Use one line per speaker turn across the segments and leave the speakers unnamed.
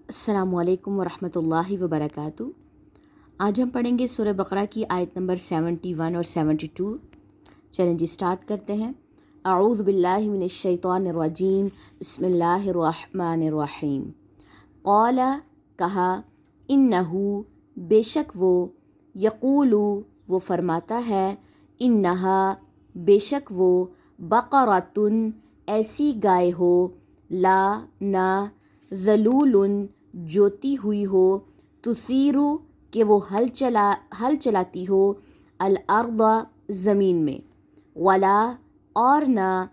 السلام علیکم ورحمۃ اللہ وبرکاتہ۔ آج ہم پڑھیں گے سورہ بقرہ کی آیت نمبر 71 اور 72۔ چلیں جی اسٹارٹ کرتے ہیں۔ اعوذ باللہ من الشیطان الرجیم، بسم اللہ الرحمن الرحیم۔ قال کہا، انہو بے شک وہ، یقول وہ فرماتا ہے، انہا بے شک وہ، بقرۃن ایسی گائے ہو، لا نہ، ذلول جوتی ہوئی ہو، تثیرو کہ وہ ہل چلاتی ہو، الارض زمین میں، ولا اور نہ،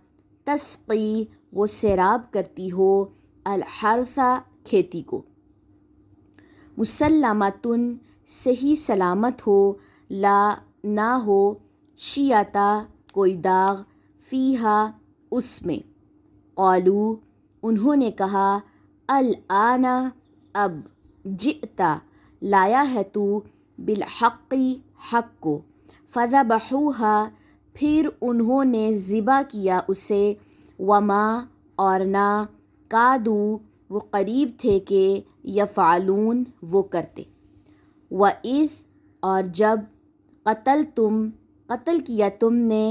تسقی وہ سیراب کرتی ہو، الحرث کھیتی کو، مسلمتن صحیح سلامت ہو، لا نہ ہو، شیعتا کوئی داغ، فیہا اس میں، قالو انہوں نے کہا، الآن اب، جئتا لایا ہے تو، بالحق حق کو، فذبحوها پھر انہوں نے ذبح کیا اسے، وما اور نہ، کادو وہ قریب تھے کہ، یفعلون وہ کرتے، وَإِذْ اور جب، قتل کیا تم نے،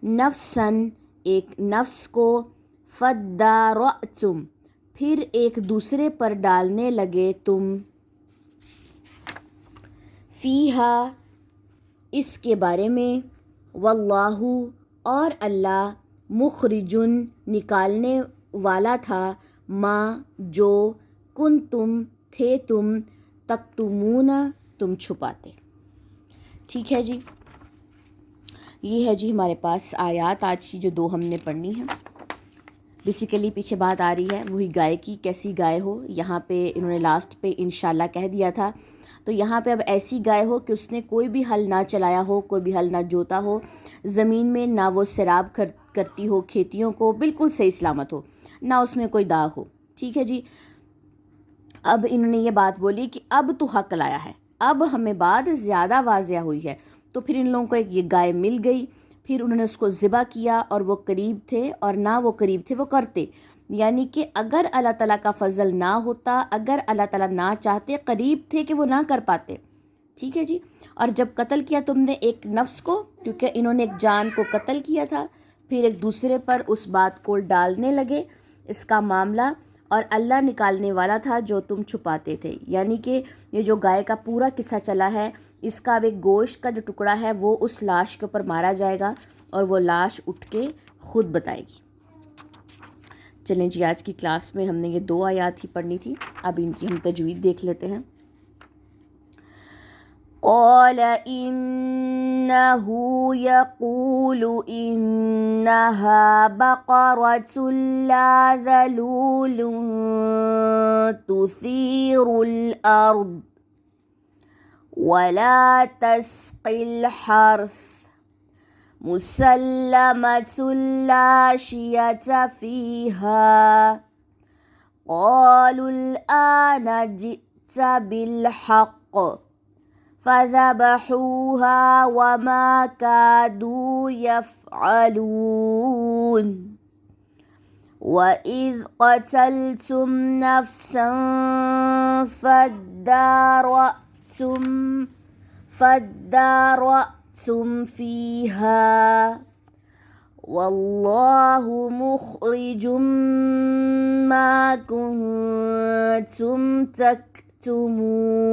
نفساً ایک نفس کو، فادارأتم پھر ایک دوسرے پر ڈالنے لگے تم، فیہا اس کے بارے میں، واللہ اور اللہ، مخرجن نکالنے والا تھا، ما جو، کنتم تھے تم، تکتمون تم چھپاتے۔ ٹھیک ہے جی، یہ ہے جی ہمارے پاس آیات آج کی جو دو ہم نے پڑھنی ہیں۔ بیسیکلی پیچھے بات آ رہی ہے وہی گائے کی، کیسی گائے ہو، یہاں پہ انہوں نے لاسٹ پہ انشاءاللہ کہہ دیا تھا، تو یہاں پہ اب ایسی گائے ہو کہ اس نے کوئی بھی ہل نہ چلایا ہو، کوئی بھی ہل نہ جوتا ہو زمین میں، نہ وہ سیراب کرتی ہو کھیتیوں کو، بالکل صحیح سلامت ہو، نہ اس میں کوئی داغ ہو۔ ٹھیک ہے جی، اب انہوں نے یہ بات بولی کہ اب تو حق لایا ہے، اب ہمیں بات زیادہ واضح ہوئی ہے، تو پھر ان لوگوں کو ایک یہ گائے مل گئی، پھر انہوں نے اس کو ذبح کیا، اور وہ قریب تھے اور نہ وہ قریب تھے وہ کرتے، یعنی کہ اگر اللہ تعالیٰ کا فضل نہ ہوتا، اگر اللہ تعالیٰ نہ چاہتے، قریب تھے کہ وہ نہ کر پاتے۔ ٹھیک ہے جی، اور جب قتل کیا تم نے ایک نفس کو، کیونکہ انہوں نے ایک جان کو قتل کیا تھا، پھر ایک دوسرے پر اس بات کو ڈالنے لگے اس کا معاملہ، اور اللہ نکالنے والا تھا جو تم چھپاتے تھے، یعنی کہ یہ جو گائے کا پورا قصہ چلا ہے، اس کا اب ایک گوشت کا جو ٹکڑا ہے وہ اس لاش کے اوپر مارا جائے گا، اور وہ لاش اٹھ کے خود بتائے گی۔ چلیں جی، آج کی کلاس میں ہم نے یہ دو آیات ہی پڑھنی تھی، اب ان کی ہم تجوید دیکھ لیتے ہیں۔ قال إنه يقول إنها بقرة لا ذلول تثير الأرض ولا تسقي الحرث مسلمة لا شية فيها قالوا الآن جئت بالحق فذبحوها وما كادوا يفعلون وإذ قتلتم نفسا فادارأتم فيها والله مخرج ما كنتم تكتمون۔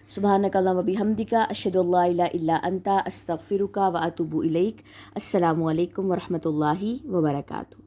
سبحانک اللہم و بحمدک، اشہد ان لا الہ الا انت، استغفرک و اتوب الیک۔ السلام علیکم ورحمۃ اللہ وبرکاتہ۔